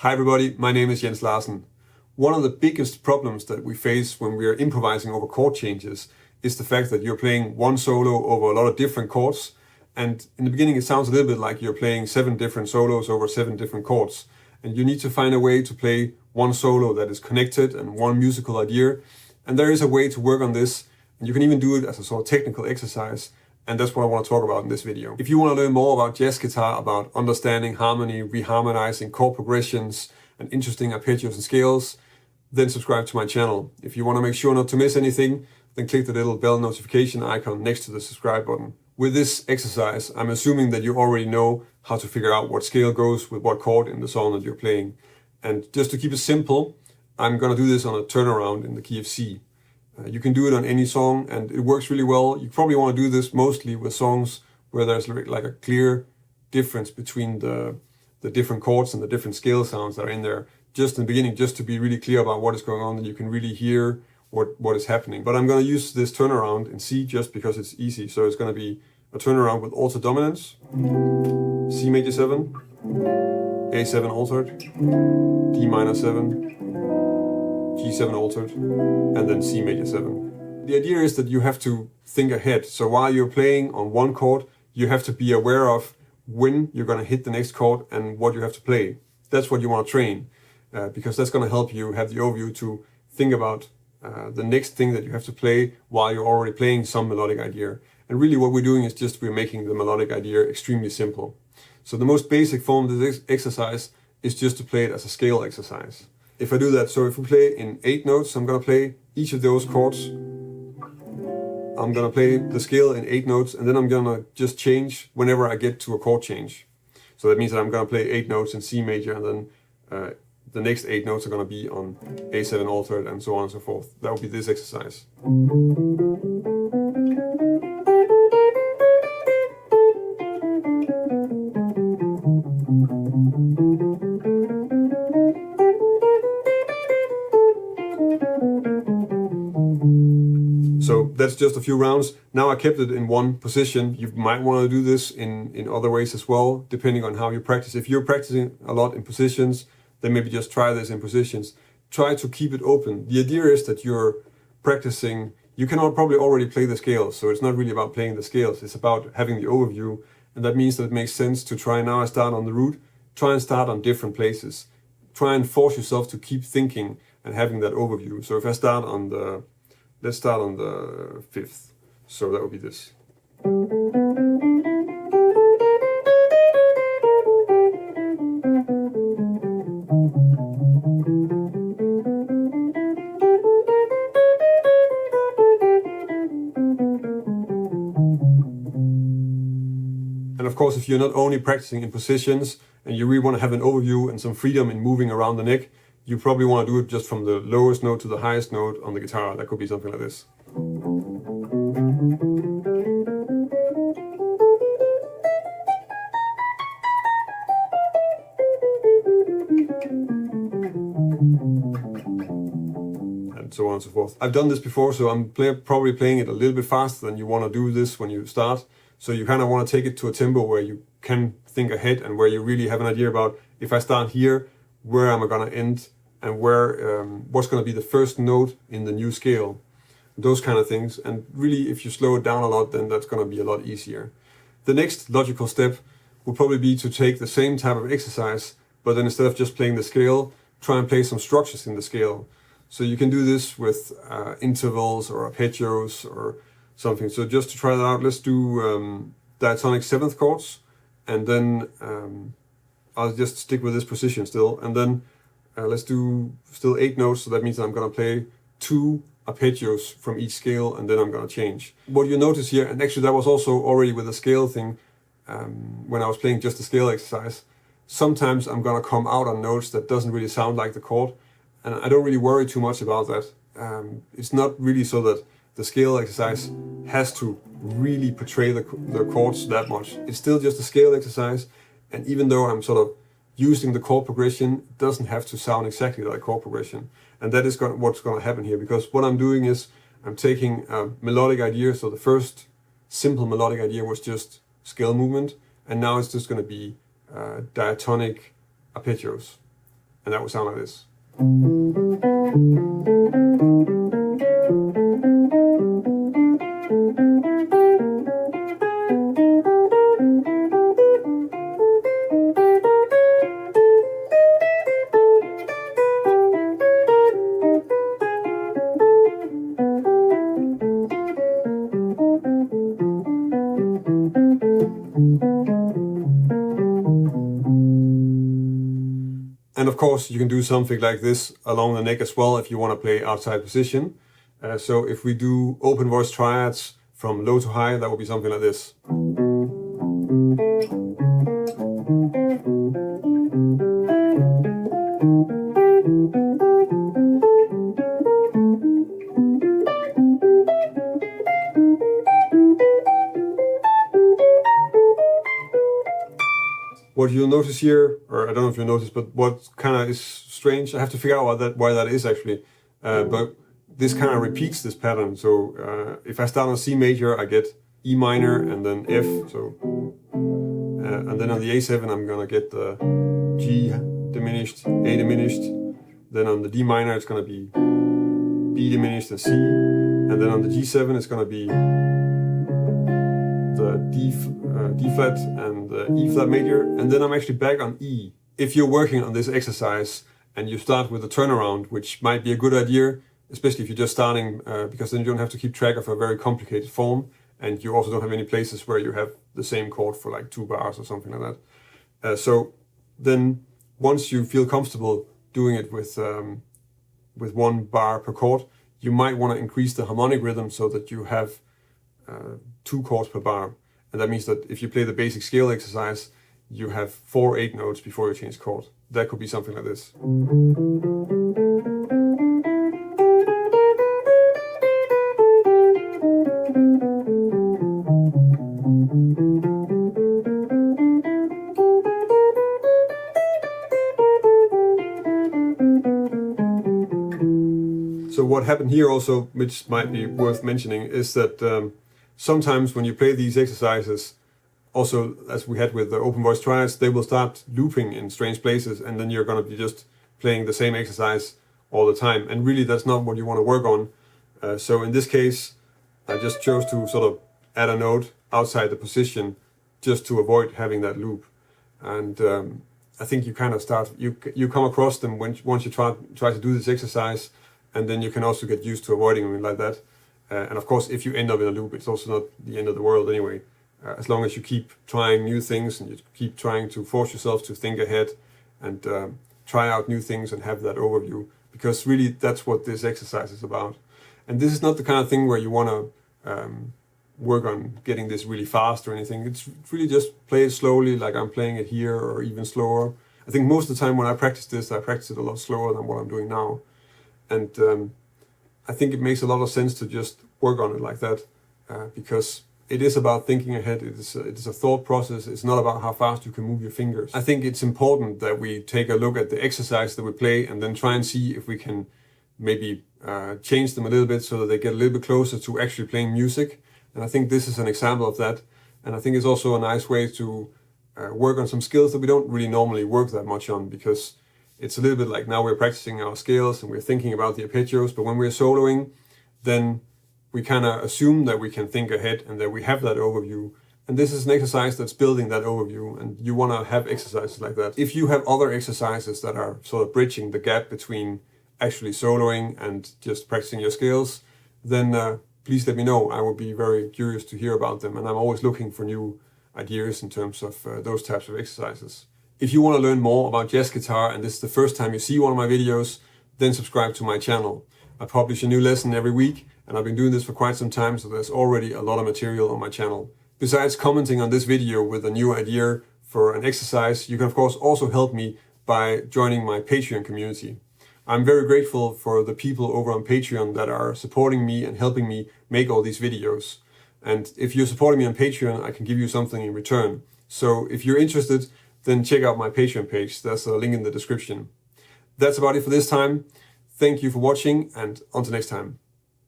Hi everybody, my name is Jens Larsen. One of the biggest problems that we face when we are improvising over chord changes is the fact that you're playing one solo over a lot of different chords, and in the beginning it sounds a little bit like you're playing 7 different solos over 7 different chords, and you need to find a way to play one solo that is connected and one musical idea, and there is a way to work on this, and you can even do it as a sort of technical exercise. And that's what I want to talk about in this video. If you want to learn more about jazz guitar, about understanding harmony, reharmonizing chord progressions, and interesting arpeggios and scales, then subscribe to my channel. If you want to make sure not to miss anything, then click the little bell notification icon next to the subscribe button. With this exercise, I'm assuming that you already know how to figure out what scale goes with what chord in the song that you're playing. And just to keep it simple, I'm going to do this on a turnaround in the key of C. You can do it on any song and it works really well. You probably want to do this mostly with songs where there's like a clear difference between the different chords and the different scale sounds that are in there. Just in the beginning, just to be really clear about what is going on, and you can really hear what is happening. But I'm going to use this turnaround in C just because it's easy. So it's going to be a turnaround with altered dominance, C major 7, A7 altered, D minor 7, G7 altered, and then C major 7. The idea is that you have to think ahead. So while you're playing on one chord, you have to be aware of when you're going to hit the next chord and what you have to play. That's what you want to train, because that's going to help you have the overview to think about the next thing that you have to play while you're already playing some melodic idea. And really what we're doing is just we're making the melodic idea extremely simple. So the most basic form of this exercise is just to play it as a scale exercise. If I do that, so if we play in 8 notes, I'm going to play each of those chords. I'm going to play the scale in 8 notes, and then I'm going to just change whenever I get to a chord change. So that means that I'm going to play 8 notes in C major, and then the next 8 notes are going to be on A7 altered, and so on and so forth. That would be this exercise. So that's just a few rounds. Now I kept it in one position. You might want to do this in other ways as well, depending on how you practice. If you're practicing a lot in positions, then maybe just try this in positions. Try to keep it open. The idea is that you're practicing, you can probably already play the scales, so it's not really about playing the scales, it's about having the overview, and that means that it makes sense to try. Now I start on the root, try and start on different places. Try and force yourself to keep thinking and having that overview. So if I start on the, let's start on the 5th. So that would be this. And of course, if you're not only practicing in positions and you really want to have an overview and some freedom in moving around the neck, you probably want to do it just from the lowest note to the highest note on the guitar. That could be something like this. And so on and so forth. I've done this before, so I'm probably playing it a little bit faster than you want to do this when you start. So you kind of want to take it to a tempo where you can think ahead and where you really have an idea about, if I start here, where am I going to end? And where what's going to be the first note in the new scale, those kind of things. And really, if you slow it down a lot, then that's going to be a lot easier. The next logical step would probably be to take the same type of exercise, but then instead of just playing the scale, try and play some structures in the scale. So you can do this with intervals or arpeggios or something. So just to try that out, let's do diatonic 7th chords, and then I'll just stick with this position still, and then let's do still 8 notes, so that means that I'm going to play 2 arpeggios from each scale, and then I'm going to change. What you notice here, and actually that was also already with the scale thing, when I was playing just the scale exercise, sometimes I'm going to come out on notes that doesn't really sound like the chord, and I don't really worry too much about that. It's not really so that the scale exercise has to really portray the chords that much. It's still just a scale exercise, and even though I'm sort of using the chord progression, it doesn't have to sound exactly like chord progression. And that is what's going to happen here, because what I'm doing is I'm taking a melodic idea. So the first simple melodic idea was just scale movement, and now it's just going to be diatonic arpeggios. and that would sound like this. And of course, you can do something like this along the neck as well if you want to play outside position. So if we do open voice triads from low to high, that would be something like this. What you'll notice here, or I don't know if you'll notice, but what kind of is strange, I have to figure out why that is actually, but this kind of repeats this pattern. So if I start on C major, I get E minor and then F, so, and then on the A7 I'm gonna get the G diminished, A diminished, then on the D minor it's gonna be B diminished and C, and then on the G7 it's gonna be the D flat and the E flat major, and then I'm actually back on E. If you're working on this exercise and you start with a turnaround, which might be a good idea, especially if you're just starting, because then you don't have to keep track of a very complicated form, and you also don't have any places where you have the same chord for like 2 bars or something like that. So then once you feel comfortable doing it with 1 bar per chord, you might want to increase the harmonic rhythm so that you have 2 chords per bar. And that means that if you play the basic scale exercise, you have 4 8 notes before you change chord. That could be something like this. So what happened here also, which might be worth mentioning, is that sometimes when you play these exercises, also as we had with the open voice triads, they will start looping in strange places, and then you're going to be just playing the same exercise all the time. And really that's not what you want to work on. So in this case, I just chose to sort of add a note outside the position just to avoid having that loop. And I think you kind of start, you come across them once you try to do this exercise, and then you can also get used to avoiding them like that. And of course, if you end up in a loop, it's also not the end of the world anyway. As long as you keep trying new things and you keep trying to force yourself to think ahead and try out new things and have that overview, because really that's what this exercise is about. And this is not the kind of thing where you want to work on getting this really fast or anything. It's really just play it slowly, like I'm playing it here, or even slower. I think most of the time when I practice this, I practice it a lot slower than what I'm doing now. And I think it makes a lot of sense to just work on it like that, because it is about thinking ahead. It is a thought process. It's not about how fast you can move your fingers. I think it's important that we take a look at the exercise that we play and then try and see if we can maybe change them a little bit so that they get a little bit closer to actually playing music. And I think this is an example of that. And I think it's also a nice way to work on some skills that we don't really normally work that much on, because it's a little bit like now we're practicing our scales and we're thinking about the arpeggios, but when we're soloing, then we kind of assume that we can think ahead and that we have that overview. And this is an exercise that's building that overview, and you want to have exercises like that. If you have other exercises that are sort of bridging the gap between actually soloing and just practicing your scales, then please let me know. I would be very curious to hear about them, and I'm always looking for new ideas in terms of those types of exercises. If you want to learn more about jazz guitar and this is the first time you see one of my videos, then subscribe to my channel. I publish a new lesson every week, and I've been doing this for quite some time, so there's already a lot of material on my channel. Besides commenting on this video with a new idea for an exercise, you can of course also help me by joining my Patreon community. I'm very grateful for the people over on Patreon that are supporting me and helping me make all these videos. And if you're supporting me on Patreon, I can give you something in return. So if you're interested, then check out my Patreon page. There's a link in the description. That's about it for this time. Thank you for watching, and until next time.